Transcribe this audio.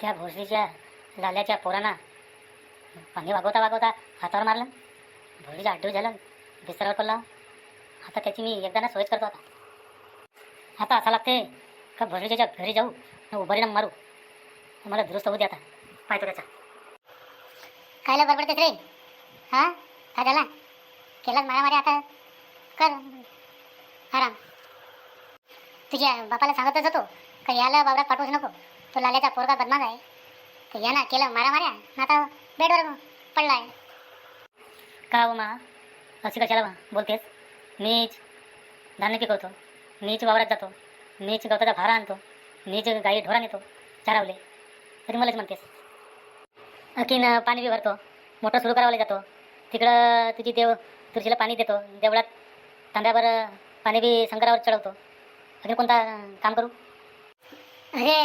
त्या भोसरीच्या लाल्याच्या पोरांना पाणी वागवता हातावर मारलं. भोसरीचा अड्डू झालं, बिस्तरावर पडला. आता त्याची मी एकदा सोयच करतो. आता असं लागते का भोसरीच्या घरी जाऊ न उभारीनं मारू. मला दुरुस्त होऊ दे. आता पाहतो त्याचा. कायला बडबडतेस रे? हा, काय झाला? केलाच मारामारी. आता कर आराम. तुझ्या बापाला सांगतच होतो का याला बाबरात पाठवूच नको, तो लाल्याचा पोरगा बदमाश आहे. तर यानं केलं मारामाऱ्या, आता बेडवर पडलाय. का हो मा, अशी कशाला बोलतेस? मीच धान्य पिकवतो, मीच वावरात जातो, मीच गवताचा भारा आणतो, मीच गाई ढोरा नेतो चारावले, तरी मलाच म्हणतेस. आणखीन पाणी बी भरतो, मोटर सुरू करावला जातो. तिकडं तुझी तुळशीला पाणी देतो, देवळात तांब्यावर पाणी बी शंकरावर चढवतो. अजून कोणता काम करू? अरे